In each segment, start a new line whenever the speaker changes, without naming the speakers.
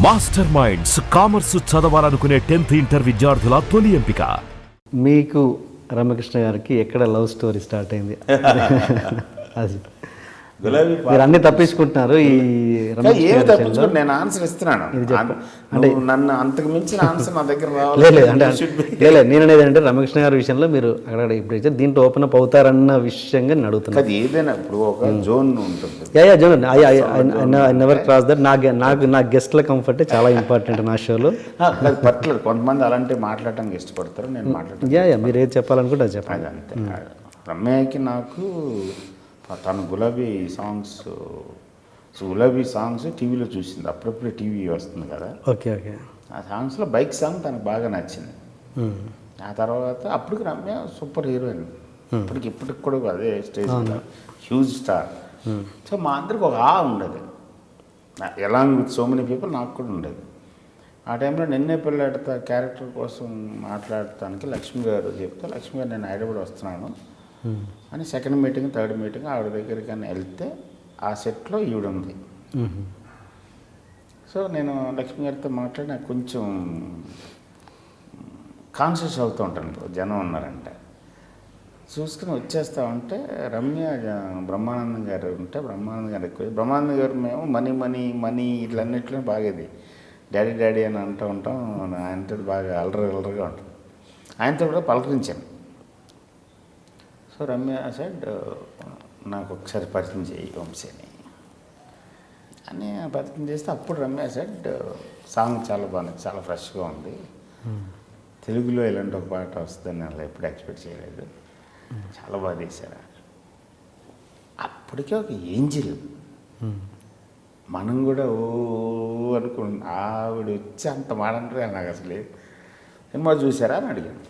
Master minds commerce చదవాలనుకునే 10th inter విద్యార్థుల తొలి ఎంపిక.
మీకు రమ్యకృష్ణ గారికి ఎక్కడ లవ్ స్టోరీ స్టార్ట్ అయింది? అది మీరు అన్ని తప్పించుకుంటున్నారు. ఈ
ఏమి తప్పించుకుంటు నేను ఆన్సర్ ఇస్తున్నాను. అంటే నన్ను అంతకు మించిన ఆన్సర్ నా దగ్గర
లేదు. నేను అనేది అంటే రమ్యకృష్ణ గారి విషయంలో మీరు అక్కడ ఇప్పుడు దీంట్లో ఓపెన్ అప్ అవుతారన్న విషయంగా నేను అడుగుతున్నాను.
అది ఏదైనా ఇప్పుడు ఒక జోన్ ఉంటుంది.
Zone I never cross that. నా గెస్ట్ల కంఫర్ట్ చాలా ఇంపార్టెంట్ నా షోలో.
పర్లేదు, కొంతమంది అలాంటి మాట్లాడటానికి ఇష్టపడతారు. నేను మాట్లాడతాను.
మీరు ఏది చెప్పాలనుకుంటే అది చెప్పాలి.
అంతే. రమ్యకి నాకు తను గులాబీ సాంగ్స్ టీవీలో చూసింది. అప్పుడప్పుడే టీవీ వస్తుంది కదా.
ఓకే.
ఆ సాంగ్స్లో బైక్ సాంగ్ తనకు బాగా నచ్చింది. ఆ తర్వాత అప్పటికి రమ్య సూపర్ హీరోయిన్. ఇప్పటికి కూడా అదే స్టేజ్ హ్యూజ్ స్టార్. సో మా అందరికి ఒక ఉండేది, along with so many people నాకు కూడా ఉండేది. ఆ టైంలో నిన్నే పెళ్ళాడతా క్యారెక్టర్ కోసం మాట్లాడటానికి లక్ష్మి గారు చెప్తే, లక్ష్మి గారు నేను హైదరాబాద్ వస్తున్నాను అని సెకండ్ మీటింగ్ థర్డ్ మీటింగ్ ఆవిడ దగ్గరికి అని వెళ్తే ఆ సెట్లో ఈవిడ ఉంది. సో నేను లక్ష్మి గారితో మాట్లాడి నాకు కొంచెం కాన్షియస్ అవుతూ ఉంటాను, జనం ఉన్నారంటే. చూసుకుని వచ్చేస్తా ఉంటే రమ్య బ్రహ్మానందం గారు ఉంటే బ్రహ్మానందం గారు మేము మనీ ఇట్లన్నిట్లో బాగేది డాడీ అని అంటూ ఉంటాం. ఆయనతో బాగా అలరగా ఉంటాం. ఆయనతో కూడా పలకరించాను. సో రమ్య సైడ్ నాకు ఒకసారి పరిచయం చేయి వంశీని అని పరిచయం చేస్తే అప్పుడు రమ్య సైడ్ సాంగ్ చాలా బాగుంది, చాలా ఫ్రెష్గా ఉంది, తెలుగులో ఇలాంటి ఒక పాట వస్తుందని నేను ఎప్పుడు ఎక్స్పెక్ట్ చేయలేదు, చాలా బాగా తీశారు. అప్పటికే ఒక ఏంజిల్. మనం కూడా ఆవిడ వచ్చి అంత మాడంటారు నాకు అసలు. సినిమా చూసారా అని అడిగాను.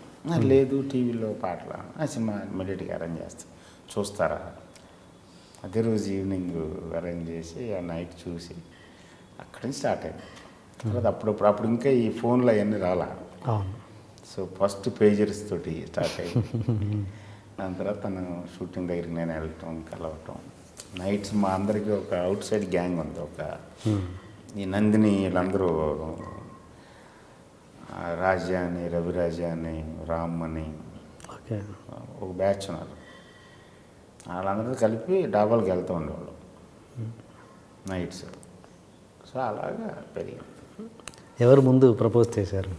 లేదు, టీవీలో పాటలు. ఆ సినిమా ఇమ్మీడియట్గా అరేంజ్ చేస్తాం, చూస్తారా? అదే రోజు ఈవినింగ్ అరేంజ్ చేసి ఆ నైట్ చూసి అక్కడి నుంచి స్టార్ట్ అయింది. తర్వాత అప్పుడు ఇంకా ఈ ఫోన్లో అవన్నీ రాలా. సో ఫస్ట్ పేజర్స్ తోటి స్టార్ట్ అయింది. దాని తర్వాత తను షూటింగ్ దగ్గరికి నేను వెళ్ళటం, కలవటం. నైట్స్ మా అందరికీ ఒక అవుట్ సైడ్ గ్యాంగ్ ఉంది. ఒక ఈ నందిని వీళ్ళందరూ, రాజా అని, రవిరాజా అని, రామ్ అని ఒక బ్యాచ్ ఉన్నారు. వాళ్ళందరూ కలిపి డాబాలకు వెళ్తూ ఉండేవాళ్ళు నైట్స్. సో అలాగా పెరిగింది.
ఎవరు ముందు ప్రపోజ్ చేశారు?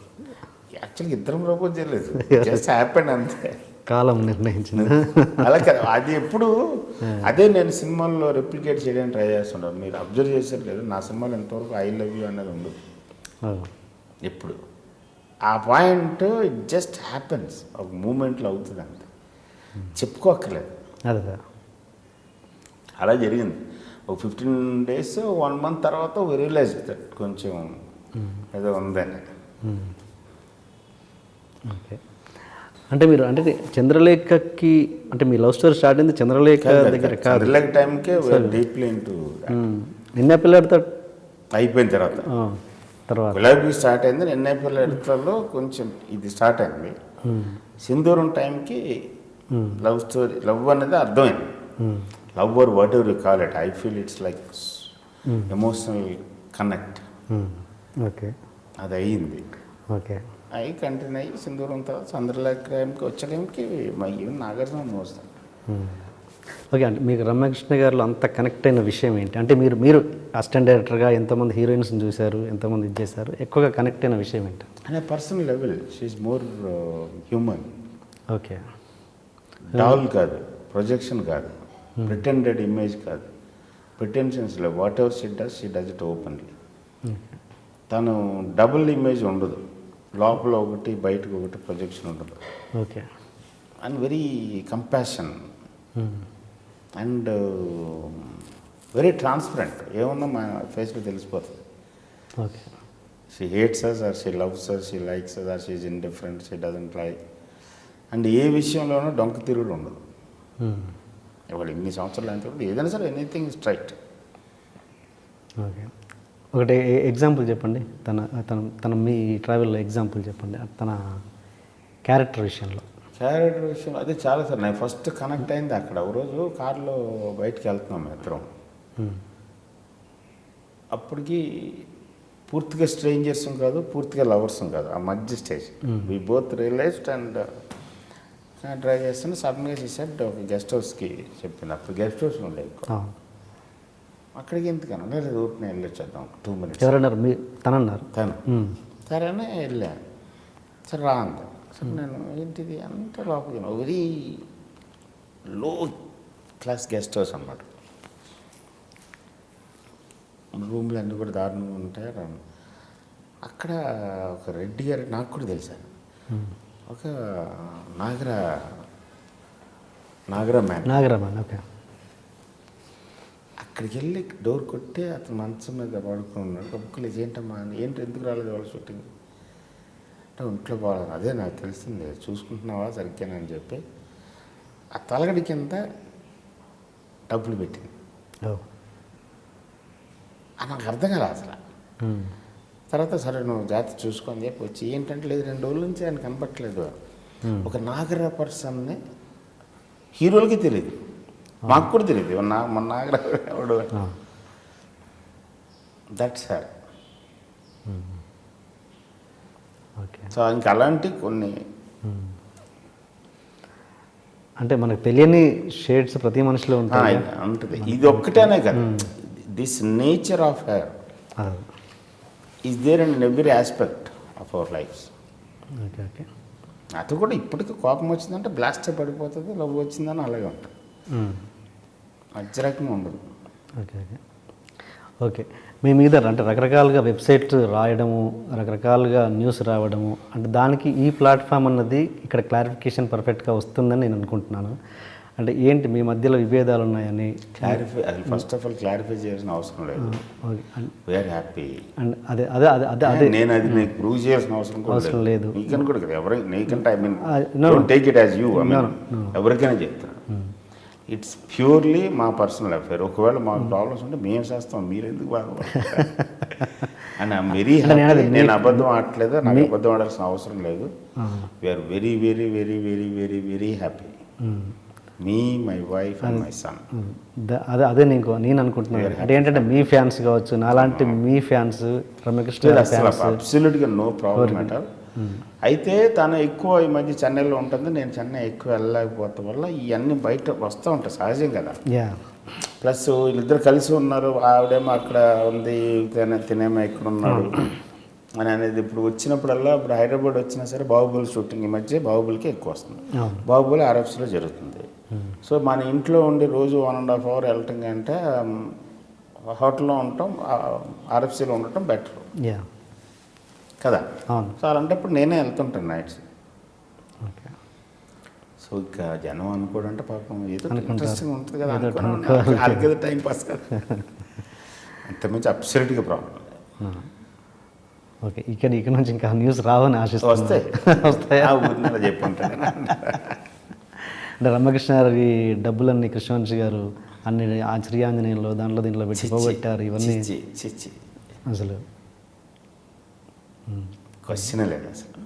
యాక్చువల్గా ఇద్దరం ప్రపోజ్ చేయలేదు, జస్ట్ హ్యాపెండ్ అంతే.
కాలం నిర్ణయించింది.
అలా కదా, అది ఎప్పుడు అదే నేను సినిమాల్లో రెప్లికేట్ చేయడానికి ట్రై చేస్తుంటాను. మీరు అబ్జర్వ్ చేశారు లేదు, నా సినిమాలో ఎంతవరకు ఐ లవ్ యూ అనేది ఉండదు ఎప్పుడు. ఆ పాయింట్ ఇట్ జస్ట్ హ్యాపెన్స్, ఒక మూమెంట్లో అవుతుంది అంతే, చెప్పుకోక్కర్లేదు. అలా జరిగింది. ఒక 15 days 1 month తర్వాత రియలైజ్ దట్ కొంచెం ఏదో ఉందని.
ఓకే. అంటే మీరు అంటే చంద్రలేఖకి అంటే మీ లవ్ స్టోరీ స్టార్ట్ అయింది చంద్రలేఖ దగ్గర కాదు.
చంద్రలేఖ టైంకే డీప్లీ ఇంటూ
నిన్న పిల్లడితో
అయిపోయిన తర్వాత గులాబీ స్టార్ట్ అయింది. నిన్న పిల్లడితో కొంచెం ఇది స్టార్ట్ అయింది. సింధూరం టైంకి లవ్ స్టోరీ, లవ్ అనేది అర్థమైంది. Love or what ever you call it, I feel it's like emotional connect.
Okay,
అది అయ్యింది.
ఓకే,
అవి కంటిన్యూ అయ్యి సింధూరం తర్వాత చంద్రలేఖ టైంకి వచ్చేటైంకి ఈవెన్ నాగార్జున మోస్తాను.
ఓకే. అంటే మీకు రమ్యకృష్ణ గారిలో అంత కనెక్ట్ అయిన విషయం ఏంటి? అంటే మీరు అసిస్టెంట్ డైరెక్టర్గా ఎంతమంది హీరోయిన్స్ని చూశారు, ఎంతమంది ఇది చేశారు, ఎక్కువగా కనెక్ట్ అయిన విషయం ఏంటి?
అనే personal level she is more human.
Okay.
Doll కాదు, ప్రొజెక్షన్ కాదు, ప్రిటెండెడ్ ఇమేజ్ కాదు, ప్రిటెన్షన్స్ లేవు. Whatever she does it openly. తను డబుల్ ఇమేజ్ ఉండదు, లోపల ఒకటి బయటకు ఒకటి ప్రొజెక్షన్ ఉండదు.
Okay.
And very compassion and very transparent. ఏమన్నా మా ఫేస్లో తెలిసిపోతుంది.
Okay.
She hates us or she loves us, she likes us or she is indifferent, she doesn't like. And ఏ విషయంలోనూ డొంక తిరుగుడు ఉండదు. ఇవాళ ఇన్ని సంవత్సరాలు అయిన తర్వాత ఏదైనా సరే ఎనీథింగ్ ఇస్ రైట్.
ఓకే. ఒకటి ఎగ్జాంపుల్ చెప్పండి, తన మీ ట్రావెల్లో ఎగ్జాంపుల్ చెప్పండి తన క్యారెక్టర్ విషయంలో.
అదే చాలా సార్ నేను ఫస్ట్ కనెక్ట్ అయింది అక్కడ. ఒక రోజు కారులో బయటికి వెళ్తున్నాం ఇద్దరం. అప్పటికి పూర్తిగా స్ట్రేంజర్స్ కాదు, పూర్తిగా లవర్స్ కాదు, ఆ మధ్య stage. We both realised and try చేస్తుంటే సడన్గా చేసేట ఒక గెస్ట్ హౌస్కి చెప్పింది. అప్పుడు గెస్ట్ హౌస్ ఉండే ఎక్కువ. అక్కడికి ఎందుకన్నా లేదు ఊరిని వెళ్ళొచ్చేద్దాం 2 minutes.
ఎవరన్నారు? మీ తనన్నారు.
సరేనే వెళ్ళాను. సరే రా అంత. సరే నేను ఏంటిది అంత లోపలికి very low class guest house అన్నమాట. రూమ్లు అన్నీ కూడా దారుణంగా ఉంటాయి. అక్కడ ఒక రెడ్డి గారు నాకు కూడా తెలిసాను, ఒక నాగరా మ్యాన్.
ఓకే.
అక్కడికి వెళ్ళి డోర్ కొట్టి అతను మంచం మీద పడుకుని ఉన్నాడు. బుక్కులు ఏంటమ్మా ఏంటి ఎందుకు రాలేదు వాళ్ళ షూటింగ్ అంటే ఒంట్లో బాగాలేదు. అదే నాకు తెలిసింది, చూసుకుంటున్నావా సరిగ్గానని చెప్పి ఆ తలగడి కింద డబ్బులు పెట్టింది. నాకు అర్థం కాలే అసలు. తర్వాత సరే నువ్వు జాగ్రత్త చూసుకొని చెప్పి వచ్చి ఏంటంటే లేదు 2 రోజుల నుంచి ఆయన కనపట్టలేదు. ఒక నాగరా పర్సన్ని హీరోలకి తెలియదు, మాకు కూడా తెలియదు మన నాగరా ఎవడు. That sir. సో ఇంక అలాంటి కొన్ని
అంటే మనకు తెలియని షేడ్స్ ప్రతి మనిషిలో ఉంటాయి.
ఉంటుంది. ఇది ఒక్కటేనే కదా, this nature of hair is there in every aspect of our lifes.
Okay okay.
అది కూడా ఇప్పటికీ కోపం వచ్చిందంటే బ్లాస్ట్ పడిపోతుంది, లవ్ వచ్చిందని అలాగే ఉంటుంది, అజ్జరకంగా ఉండదు.
Okay okay okay. మీ మీద అంటే రకరకాలుగా వెబ్సైట్ రాయడము, రకరకాలుగా న్యూస్ రావడము, అంటే దానికి ఈ ప్లాట్ఫామ్ అన్నది ఇక్కడ క్లారిఫికేషన్ పర్ఫెక్ట్గా వస్తుందని నేను అనుకుంటున్నాను. అంటే ఏంటి మీ మధ్యలో విభేదాలు ఉన్నాయని
ఫస్ట్ ఆఫ్ ఆల్ క్లారిఫై చేయాల్సిన అవసరం లేదు. We are happy.
అండ్ అదే అదే అదే అదే అదే
నేను అది నీకు ప్రూవ్ చేయాల్సిన అవసరం లేదు. నీకని కూడా కదా ఎవరైనా నీకంటే I mean take it as you. I mean ఎవరికైనా చెప్తాను, ఇట్స్ ప్యూర్లీ మా పర్సనల్ అఫేర్. ఒకవేళ మాకు ప్రాబ్లమ్స్ ఉంటే మేము చేస్తాం, మీరు ఎందుకు బాధపడతారు అండ్ ఐఎమ్ వెరీ హ్యాపీ. నేను అబద్ధం ఆడట్లేదు, నాకు అబద్ధం ఆడాల్సిన అవసరం లేదు. We are very very very very very very happy, me my wife and my son.
అదే నేను అనుకుంటున్నాను. అంటే ఏంటంటే మీ ఫ్యాన్స్ కావచ్చు, నాలాంటి మీ ఫ్యాన్స్, రమ్యకృష్ణ
అబ్సల్యూట్గా నో ప్రాబ్లం అట్ ఆల్. అయితే తను ఎక్కువ ఈ మధ్య చెన్నైలో ఉంటుంది, నేను చెన్నై ఎక్కువ వెళ్ళలేకపోవడం వల్ల ఇవన్నీ బయట వస్తూ ఉంటాయి, సహజం కదా. ప్లస్ వీళ్ళిద్దరు కలిసి ఉన్నారు, ఆవిడేమో అక్కడ ఉంది, తినేమో ఇక్కడ ఉన్నాడు అని అనేది. ఇప్పుడు వచ్చినప్పుడల్లా ఇప్పుడు హైదరాబాద్ వచ్చినా సరే బాహుబలి షూటింగ్ ఈ మధ్య బాహుబలికి ఎక్కువ వస్తుంది. బాహుబలి RFCలో జరుగుతుంది. సో మన ఇంట్లో ఉండి రోజు 1.5 hour వెళ్ళటం కంటే హోటల్లో ఉండటం, RFCలో ఉండటం బెటర్ కదా. సో అలాంటప్పుడు నేనే వెళ్తుంటాను నైట్స్. సో ఇక జనం అనుకోడంటే పాపం ఏదో ఇంట్రెస్టింగ్ ఉంటుంది కదా, వాళ్ళకి ఏదో టైం పాస్ కదా, అంతకుమించి అబ్సల్యూట్గా ప్రాబ్లం.
ఓకే. ఇక్కడ నుంచి ఇంకా న్యూస్ రావని ఆశిస్తాను.
వస్తాయా చెప్పుంటాను.
అంటే రమ్యకృష్ణ గారి డబ్బులన్నీ కృష్ణవంశీ గారు అన్ని ఆ శ్రీ ఆంజనేయంలో దాంట్లో దీంట్లో పెట్టి పోగొట్టారు. ఇవన్నీ
చిచ్చి
అసలు
క్వశ్చన్ లేదు అసలు.